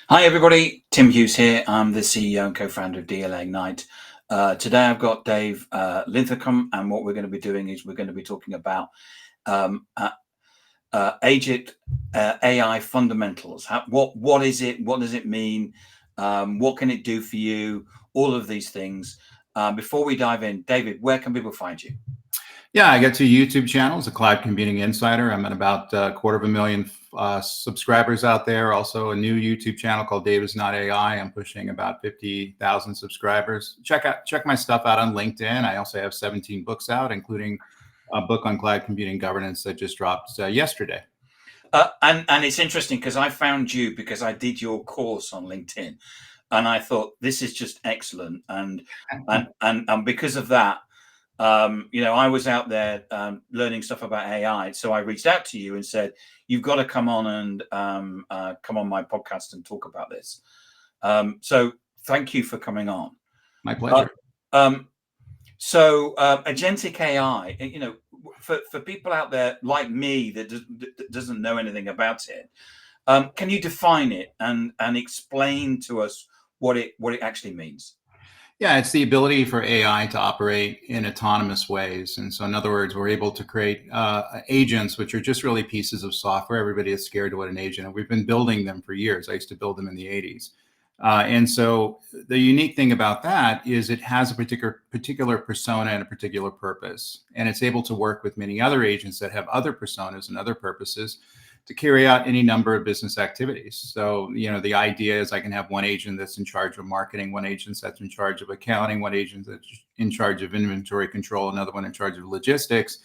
Hi everybody, Tim Hughes here. I'm the CEO and co-founder of DLA Ignite. Today I've got Dave Linthicum, and what we're going to be doing is we're going to be talking about Agentic AI fundamentals. What is it? What does it mean? What can it do for you? All of these things. Before we dive in, David, where can people find you? Yeah, I got two YouTube channels, a Cloud Computing Insider. I'm at about 250,000 subscribers out there. Also a new YouTube channel called David's Not AI. I'm pushing about 50,000 subscribers. Check my stuff out on LinkedIn. I also have 17 books out, including a book on cloud computing governance that just dropped yesterday. And it's interesting because I found you because I did your course on LinkedIn, and I thought this is just excellent. And because of that, I was out there learning stuff about AI. So I reached out to you and said, you've got to come on and come on my podcast and talk about this. So thank you for coming on. My pleasure. So Agentic AI, for people out there like me that doesn't know anything about it, can you define it and explain to us what it actually means? Yeah, it's the ability for AI to operate in autonomous ways. And so in other words, we're able to create agents, which are just really pieces of software. Everybody is scared of what an agent is. We've been building them for years. I used to build them in the 80s. And so the unique thing about that is it has a particular persona and a particular purpose. And it's able to work with many other agents that have other personas and other purposes to carry out any number of business activities. So, the idea is I can have one agent that's in charge of marketing, one agent that's in charge of accounting, one agent that's in charge of inventory control, another one in charge of logistics.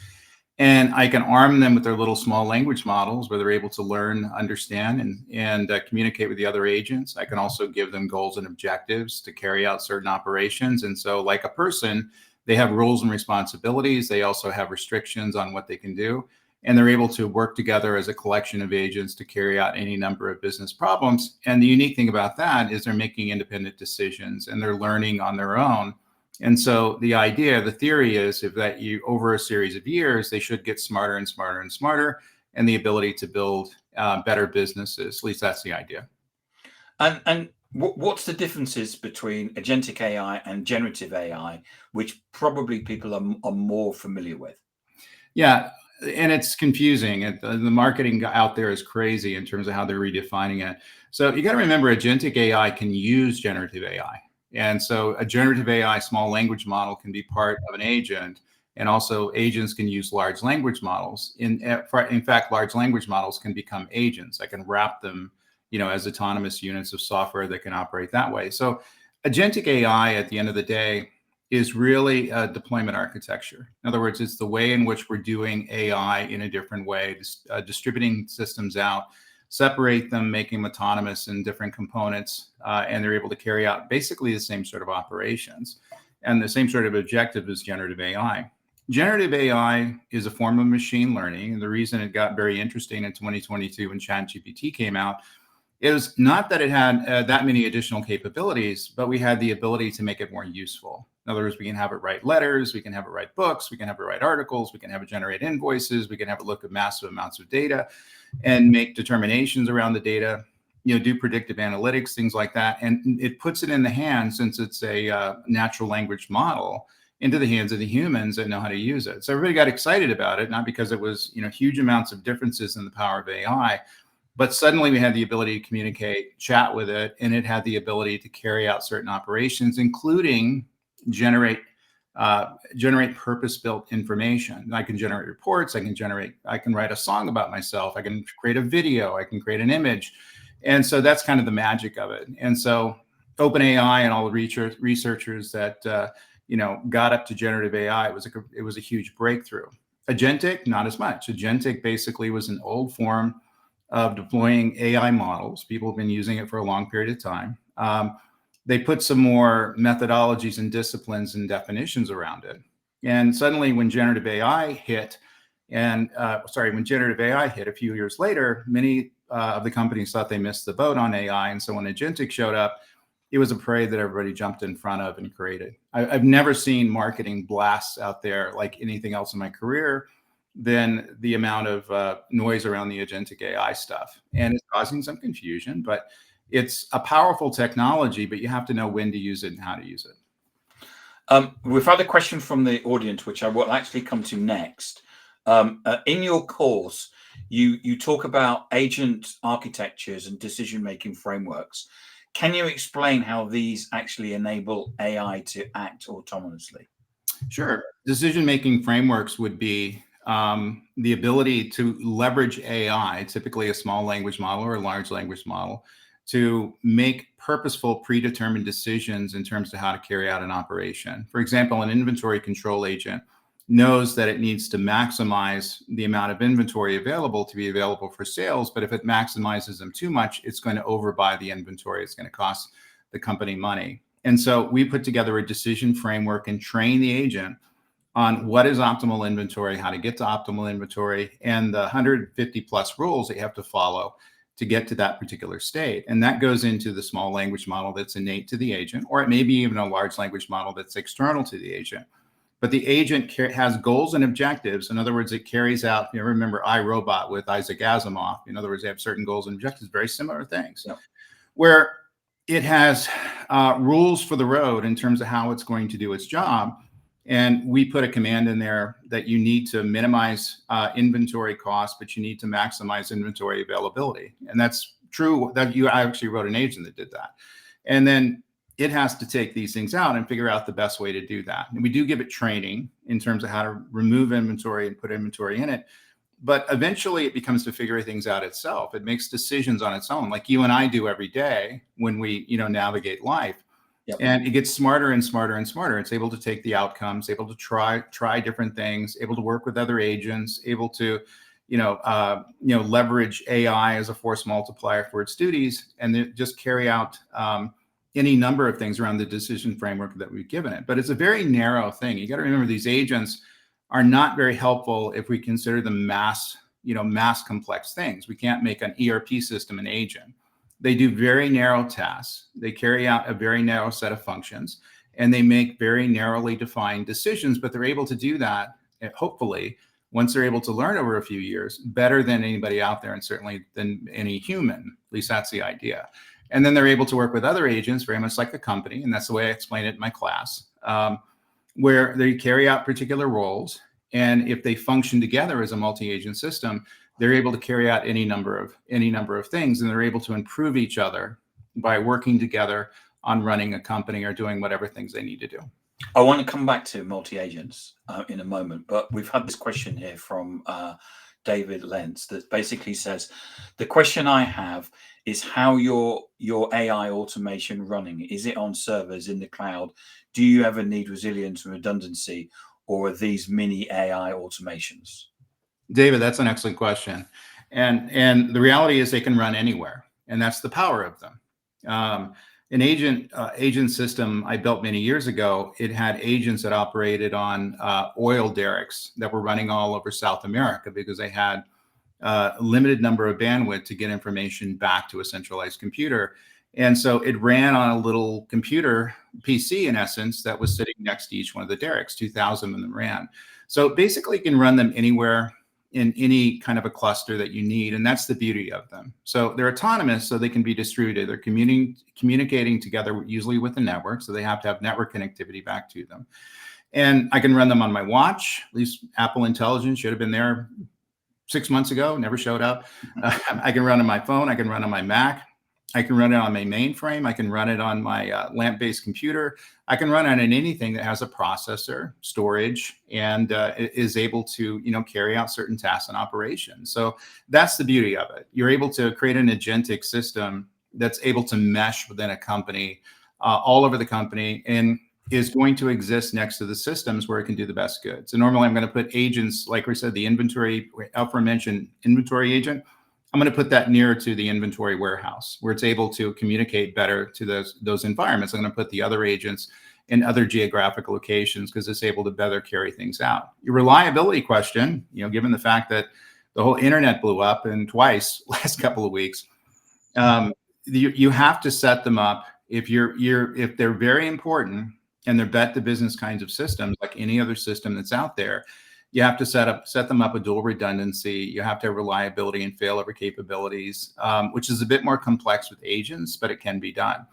And I can arm them with their little small language models where they're able to learn, understand, and communicate with the other agents. I can also give them goals and objectives to carry out certain operations. And so like a person, they have roles and responsibilities. They also have restrictions on what they can do. And they're able to work together as a collection of agents to carry out any number of business problems. And the unique thing about that is they're making independent decisions and they're learning on their own. And so the theory is that over a series of years, they should get smarter and smarter and smarter, and the ability to build better businesses. At least that's the idea. And what's the differences between agentic AI and generative AI, which probably people are more familiar with? Yeah, and it's confusing. The marketing out there is crazy in terms of how they're redefining it. So you got to remember, agentic AI can use generative AI. And so a generative AI small language model can be part of an agent. And also agents can use large language models. In fact, large language models can become agents. I can wrap them, as autonomous units of software that can operate that way. So agentic AI at the end of the day is really a deployment architecture. In other words, it's the way in which we're doing AI in a different way, distributing systems out, separate them, making them autonomous in different components, and they're able to carry out basically the same sort of operations and the same sort of objective as generative AI. Generative AI is a form of machine learning. And the reason it got very interesting in 2022 when ChatGPT came out is not that it had that many additional capabilities, but we had the ability to make it more useful. In other words, we can have it write letters, we can have it write books, we can have it write articles, we can have it generate invoices, we can have it look at massive amounts of data and make determinations around the data, do predictive analytics, things like that. And it puts it in the hands, since it's a natural language model, into the hands of the humans that know how to use it. So everybody got excited about it, not because it was, huge amounts of differences in the power of AI, but suddenly we had the ability to communicate, chat with it, and it had the ability to carry out certain operations, including generate purpose-built information. I can generate reports, I can write a song about myself, I can create a video, I can create an image. And so that's kind of the magic of it. And so OpenAI and all the researchers that got up to generative AI, it was a huge breakthrough. Agentic, not as much. Agentic basically was an old form of deploying AI models. People have been using it for a long period of time. They put some more methodologies and disciplines and definitions around it. And suddenly when generative AI hit, a few years later, many of the companies thought they missed the boat on AI. And so when Agentic showed up, it was a parade that everybody jumped in front of and created. I've never seen marketing blasts out there like anything else in my career. than the amount of noise around the agentic AI stuff. And it's causing some confusion, but it's a powerful technology, but you have to know when to use it and how to use it. We've had a question from the audience, which I will actually come to next. In your course, you talk about agent architectures and decision-making frameworks. Can you explain how these actually enable AI to act autonomously? Sure. Decision-making frameworks would be the ability to leverage AI, typically a small language model or a large language model, to make purposeful, predetermined decisions in terms of how to carry out an operation. For example, an inventory control agent knows that it needs to maximize the amount of inventory available to be available for sales, but if it maximizes them too much, it's going to overbuy the inventory. It's going to cost the company money. And so we put together a decision framework and train the agent on what is optimal inventory, how to get to optimal inventory, and the 150 plus rules that you have to follow to get to that particular state. And that goes into the small language model that's innate to the agent, or it may be even a large language model that's external to the agent. But the agent has goals and objectives. In other words, it carries out, you know, remember iRobot with Isaac Asimov. In other words, they have certain goals and objectives, very similar things, Yep. where it has rules for the road in terms of how it's going to do its job. And we put a command in there that you need to minimize inventory costs, but you need to maximize inventory availability. And that's true that I actually wrote an agent that did that. And then it has to take these things out and figure out the best way to do that. And we do give it training in terms of how to remove inventory and put inventory in it. But eventually it becomes to figure things out itself. It makes decisions on its own, like you and I do every day when we, navigate life. Yep. And it gets smarter and smarter and smarter. It's able to take the outcomes, able to try different things, able to work with other agents, able to, leverage AI as a force multiplier for its duties, and then just carry out any number of things around the decision framework that we've given it. But it's a very narrow thing. You got to remember these agents are not very helpful if we consider them mass complex things. We can't make an ERP system an agent. They do very narrow tasks. They carry out a very narrow set of functions, and they make very narrowly defined decisions, but they're able to do that, hopefully, once they're able to learn over a few years, better than anybody out there, and certainly than any human. At least that's the idea. And then they're able to work with other agents, very much like a company, and that's the way I explain it in my class, where they carry out particular roles. And if they function together as a multi-agent system, they're able to carry out any number of things, and they're able to improve each other by working together on running a company or doing whatever things they need to do. I want to come back to multi-agents in a moment, but we've had this question here from David Lentz that basically says, the question I have is how your AI automation running? Is it on servers in the cloud? Do you ever need resilience and redundancy, or are these mini AI automations? David, that's an excellent question. And the reality is they can run anywhere, and that's the power of them. An agent system I built many years ago, it had agents that operated on oil derricks that were running all over South America because they had a limited number of bandwidth to get information back to a centralized computer. And so it ran on a little computer PC, in essence, that was sitting next to each one of the derricks. 2,000 of them ran. So basically you can run them anywhere in any kind of a cluster that you need. And that's the beauty of them. So they're autonomous, so they can be distributed. They're communicating together, usually with the network. So they have to have network connectivity back to them. And I can run them on my watch. At least Apple Intelligence should have been there 6 months ago, never showed up. I can run on my phone. I can run on my Mac. I can run it on my mainframe. I can run it on my LAMP-based computer. I can run it on anything that has a processor, storage, and is able to, carry out certain tasks and operations. So that's the beauty of it. You're able to create an agentic system that's able to mesh within a company, all over the company, and is going to exist next to the systems where it can do the best good. So normally I'm going to put agents, like we said, the aforementioned inventory agent. I'm going to put that nearer to the inventory warehouse where it's able to communicate better to those environments. I'm going to put the other agents in other geographic locations because it's able to better carry things out. Your reliability question, given the fact that the whole internet blew up and twice last couple of weeks, you have to set them up if they're very important and they're bet the business kinds of systems, like any other system that's out there. You have to set them up with dual redundancy. You have to have reliability and failover capabilities, which is a bit more complex with agents, but it can be done.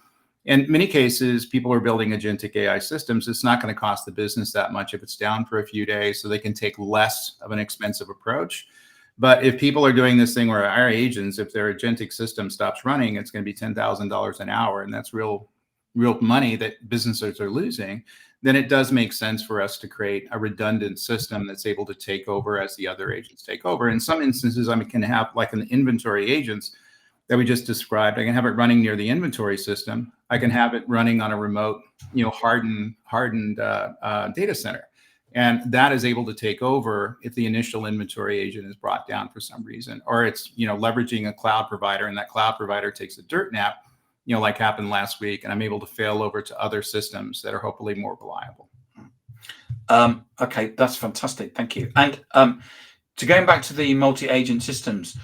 In many cases, people are building agentic AI systems. It's not going to cost the business that much if it's down for a few days, so they can take less of an expensive approach. But if people are doing this thing where our agents, if their agentic system stops running, it's going to be $10,000 an hour, and that's real money that businesses are losing. Then it does make sense for us to create a redundant system that's able to take over as the other agents take over. In some instances, I can have like an inventory agents that we just described. I can have it running near the inventory system. I can have it running on a remote, hardened data center. And that is able to take over if the initial inventory agent is brought down for some reason, or it's, leveraging a cloud provider, and that cloud provider takes a dirt nap, like happened last week, and I'm able to fail over to other systems that are hopefully more reliable. Okay, that's fantastic. Thank you. And to going back to the multi-agent systems,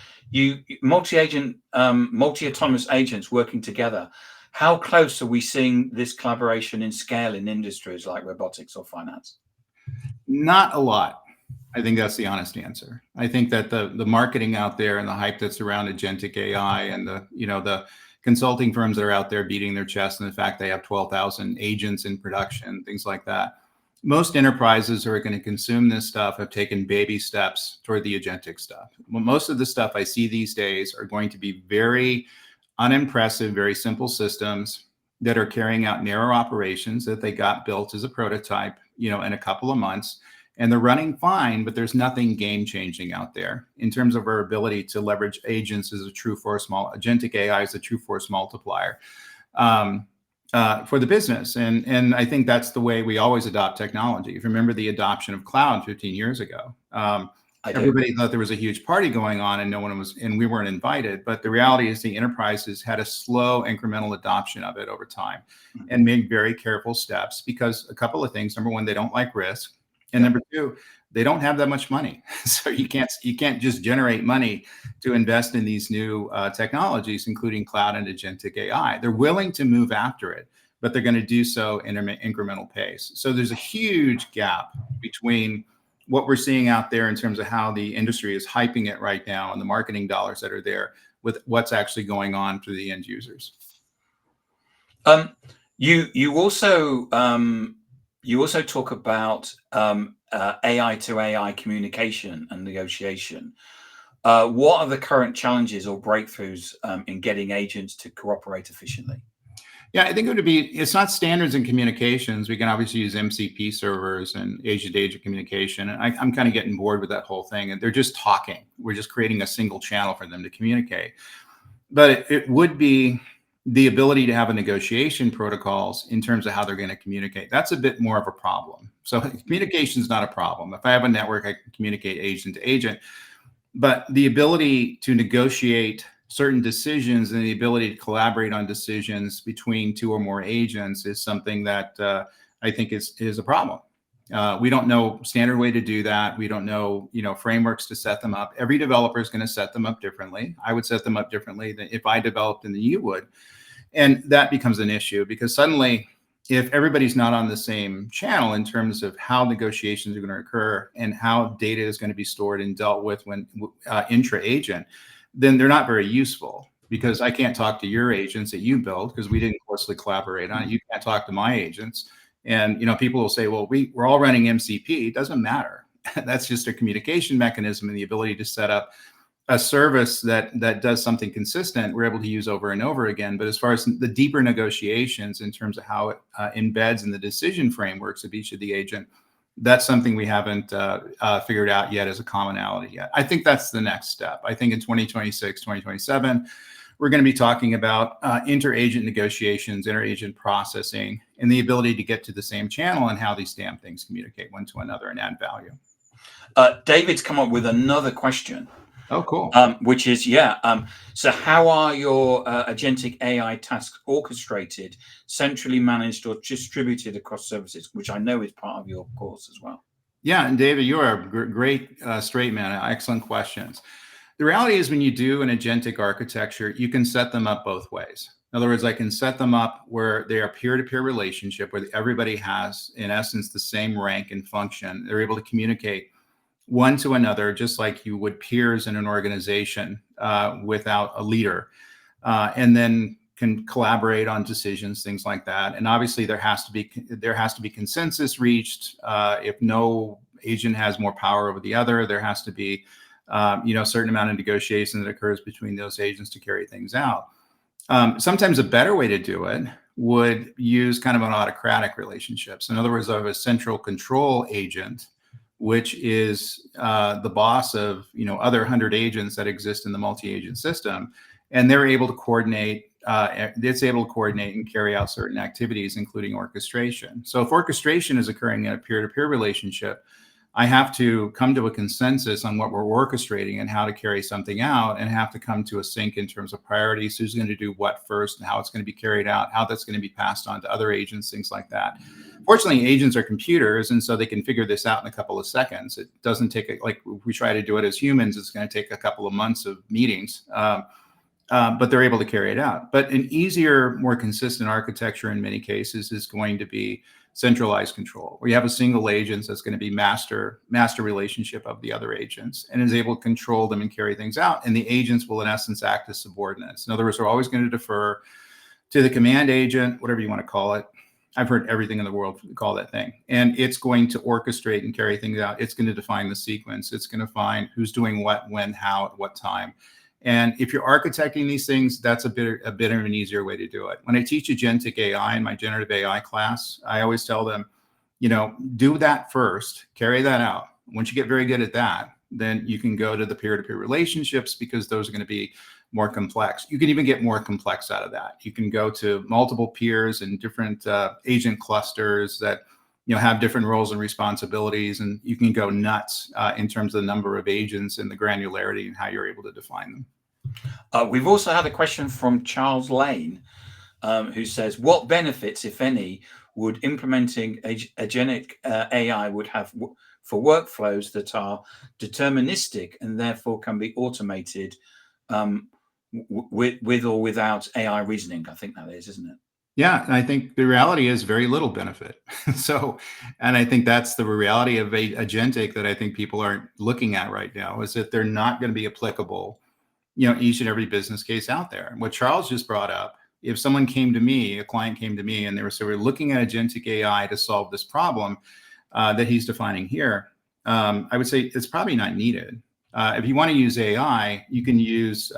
multi-agent, multi-autonomous agents working together, how close are we seeing this collaboration in scale in industries like robotics or finance? Not a lot. I think that's the honest answer. I think that the marketing out there and the hype that's around agentic AI and the consulting firms that are out there beating their chest and the fact they have 12,000 agents in production, things like that. Most enterprises who are going to consume this stuff have taken baby steps toward the agentic stuff. Well, most of the stuff I see these days are going to be very unimpressive, very simple systems that are carrying out narrow operations that they got built as a prototype, in a couple of months. And they're running fine, but there's nothing game changing out there in terms of our ability to leverage agents as a true force agentic AI is a true force multiplier for the business. And I think that's the way we always adopt technology. If you remember the adoption of cloud 15 years ago, everybody thought there was a huge party going on and we weren't invited. But the reality is the enterprises had a slow incremental adoption of it over time and made very careful steps because a couple of things. Number one, they don't like risk. And number two, they don't have that much money. So you can't just generate money to invest in these new technologies, including cloud and agentic AI. They're willing to move after it, but they're going to do so in an incremental pace. So there's a huge gap between what we're seeing out there in terms of how the industry is hyping it right now and the marketing dollars that are there with what's actually going on for the end users. You also talk about AI to AI communication and negotiation. What are the current challenges or breakthroughs in getting agents to cooperate efficiently? Yeah, I think it's not standards in communications. We can obviously use MCP servers and agent-to-agent communication. And I'm kind of getting bored with that whole thing. And they're just talking. We're just creating a single channel for them to communicate. But it would be the ability to have a negotiation protocols in terms of how they're going to communicate. That's a bit more of a problem. So communication is not a problem. If I have a network, I can communicate agent to agent. But the ability to negotiate certain decisions and the ability to collaborate on decisions between two or more agents is something that I think is a problem. We don't know standard way to do that. We don't know, frameworks to set them up. Every developer is going to set them up differently. I would set them up differently than if I developed than you would. And that becomes an issue because suddenly, if everybody's not on the same channel in terms of how negotiations are going to occur and how data is going to be stored and dealt with when intra-agent, then they're not very useful because I can't talk to your agents that you build because we didn't closely collaborate on it. You can't talk to my agents. And, people will say, well, we're all running MCP. It doesn't matter. That's just a communication mechanism and the ability to set up a service that does something consistent, we're able to use over and over again. But as far as the deeper negotiations in terms of how it embeds in the decision frameworks of each of the agent, that's something we haven't figured out yet as a commonality yet. I think that's the next step. I think in 2026, 2027, we're going to be talking about inter-agent negotiations, inter-agent processing, and the ability to get to the same channel and how these damn things communicate one to another and add value. David's come up with another question. Oh, cool. Which is, so how are your agentic AI tasks orchestrated, centrally managed, or distributed across services, which I know is part of your course as well? Yeah, and David, you are a great straight man. Excellent questions. The reality is when you do an agentic architecture, you can set them up both ways. In other words, I can set them up where they are peer-to-peer relationship, where everybody has, in essence, the same rank and function. They're able to communicate one to another, just like you would peers in an organization without a leader, and then can collaborate on decisions, things like that. And obviously, there has to be consensus reached. If no agent has more power over the other, there has to be a certain amount of negotiation that occurs between those agents to carry things out. Sometimes a better way to do it would use kind of an autocratic relationships. In other words, I have a central control agent, which is the boss of other 100 agents that exist in the multi-agent system, and they're able to coordinate. It's able to coordinate and carry out certain activities, including orchestration. So if orchestration is occurring in a peer-to-peer relationship, I have to come to a consensus on what we're orchestrating and how to carry something out, and have to come to a sync in terms of priorities, who's going to do what first and how it's going to be carried out, how that's going to be passed on to other agents, things like that. Fortunately, agents are computers, and so they can figure this out in a couple of seconds. It doesn't take, like if we try to do it as humans, it's going to take a couple of months of meetings, but they're able to carry it out. But an easier, more consistent architecture in many cases is going to be centralized control, where you have a single agent that's going to be master relationship of the other agents and is able to control them and carry things out. And the agents will, in essence, act as subordinates. In other words, they're always going to defer to the command agent, whatever you want to call it. I've heard everything in the world call that thing. And it's going to orchestrate and carry things out. It's going to define the sequence. It's going to find who's doing what, when, how, at what time. And if you're architecting these things, that's a bit of an easier way to do it. When I teach Agentic AI in my generative AI class, I always tell them, do that first, carry that out. Once you get very good at that, then you can go to the peer-to-peer relationships, because those are going to be more complex. You can even get more complex out of that. You can go to multiple peers and different agent clusters that have different roles and responsibilities, and you can go nuts in terms of the number of agents and the granularity and how you're able to define them. We've also had a question from Charles Lane, who says, what benefits, if any, would implementing agentic AI would have for workflows that are deterministic and therefore can be automated with or without AI reasoning? I think that is, isn't it? Yeah, and I think the reality is very little benefit. And I think that's the reality of agentic that I think people aren't looking at right now, is that they're not going to be applicable, each and every business case out there. And what Charles just brought up, if someone came to me, a client came to me, and they were so we're looking at agentic AI to solve this problem that he's defining here, I would say it's probably not needed. If you want to use AI, you can use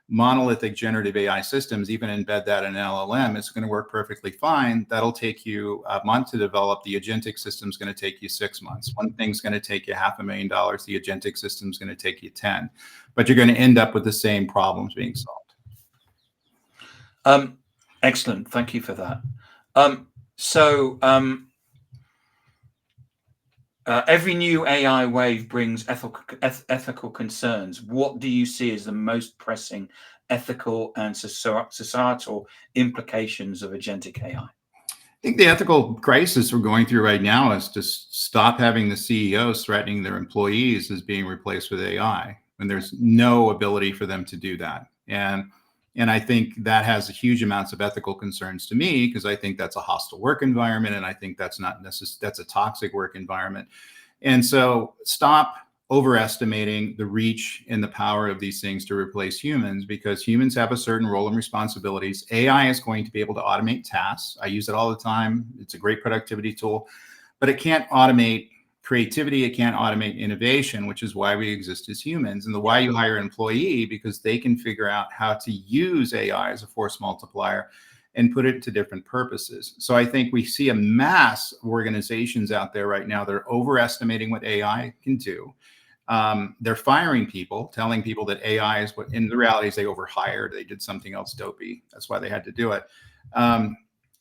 monolithic generative AI systems, even embed that in an LLM. It's going to work perfectly fine. That'll take you a month to develop. The agentic system is going to take you 6 months. One thing's going to take you $500,000. The agentic system is going to take you 10, but you're going to end up with the same problems being solved. Excellent. Thank you for that. Every new AI wave brings ethical concerns. What do you see as the most pressing ethical and societal implications of agentic AI? I think the ethical crisis we're going through right now is to stop having the CEOs threatening their employees as being replaced with AI, when there's no ability for them to do that. And I think that has huge amounts of ethical concerns to me, because I think that's a hostile work environment, and I think that's not necessarily, that's a toxic work environment. And so stop overestimating the reach and the power of these things to replace humans, because humans have a certain role and responsibilities. AI is going to be able to automate tasks. I use it all the time. It's a great productivity tool, but it can't automate creativity. It can't automate innovation, which is why we exist as humans. And the why you hire an employee, because they can figure out how to use AI as a force multiplier and put it to different purposes. So I think we see a mass of organizations out there right now that are overestimating what AI can do. They're firing people, telling people that AI is what, in the reality is they overhired. They did something else dopey. That's why they had to do it.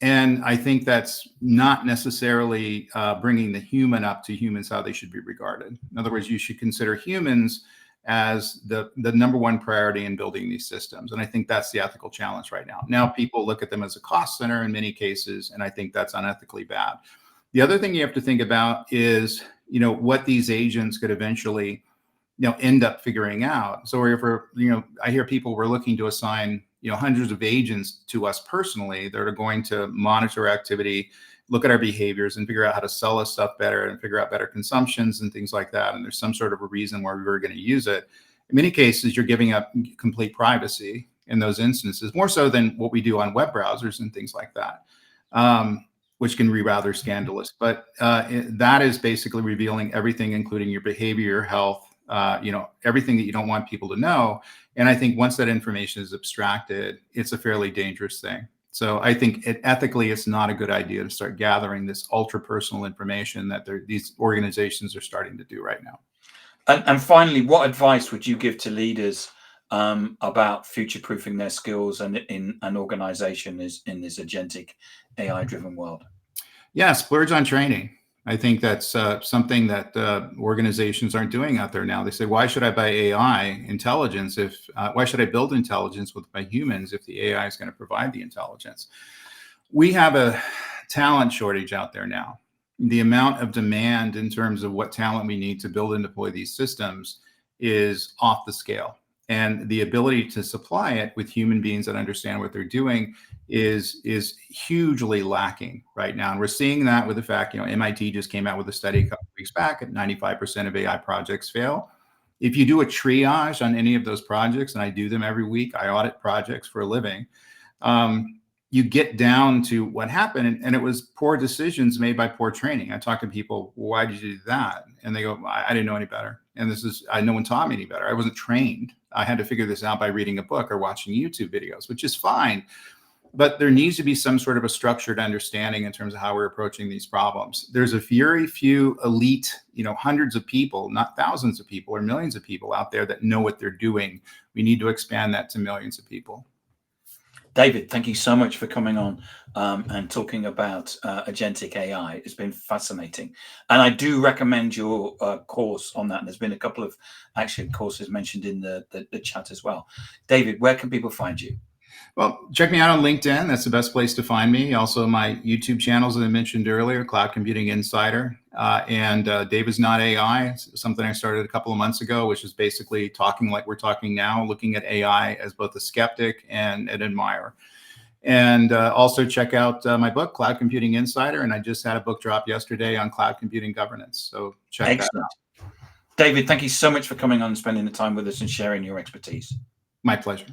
And I think that's not necessarily bringing the human up to humans how they should be regarded. In other words, you should consider humans as the number one priority in building these systems. And I think that's the ethical challenge right now. Now people look at them as a cost center in many cases, and I think that's unethically bad. The other thing you have to think about is, what these agents could eventually, end up figuring out. So if we're, I hear people were looking to assign, hundreds of agents to us personally that are going to monitor activity look at our behaviors and figure out how to sell us stuff better and figure out better consumptions and things like that. And there's some sort of a reason why we were going to use it. In many cases, you're giving up complete privacy in those instances, more so than what we do on web browsers and things like that, which can be rather scandalous. But that is basically revealing everything, including your behavior, your health, everything that you don't want people to know. And I think once that information is abstracted, it's a fairly dangerous thing. So I think ethically, it's not a good idea to start gathering this ultra personal information that these organizations are starting to do right now. And finally, what advice would you give to leaders about future-proofing their skills and in an organization in this agentic AI-driven world? Yeah, splurge on training. I think that's something that organizations aren't doing out there now. They say, why should I buy AI intelligence why should I build intelligence with my humans if the AI is going to provide the intelligence? We have a talent shortage out there now. The amount of demand in terms of what talent we need to build and deploy these systems is off the scale. And the ability to supply it with human beings that understand what they're doing is hugely lacking right now. And we're seeing that with the fact, MIT just came out with a study a couple of weeks back at 95% of AI projects fail. If you do a triage on any of those projects, and I do them every week, I audit projects for a living, you get down to what happened, and it was poor decisions made by poor training. I talk to people, why did you do that? And they go, I didn't know any better. And no one taught me any better. I wasn't trained. I had to figure this out by reading a book or watching YouTube videos, which is fine. But there needs to be some sort of a structured understanding in terms of how we're approaching these problems. There's a very few elite, hundreds of people, not thousands of people or millions of people out there that know what they're doing. We need to expand that to millions of people. David, thank you so much for coming on and talking about agentic AI. It's been fascinating. And I do recommend your course on that. And there's been a couple of actually courses mentioned in the chat as well. David, where can people find you? Well, check me out on LinkedIn. That's the best place to find me. Also, my YouTube channels that I mentioned earlier, Cloud Computing Insider, and David's Not AI, something I started a couple of months ago, which is basically talking like we're talking now, looking at AI as both a skeptic and an admirer. And also check out my book, Cloud Computing Insider, and I just had a book drop yesterday on cloud computing governance. So check that out. David, thank you so much for coming on and spending the time with us and sharing your expertise. My pleasure.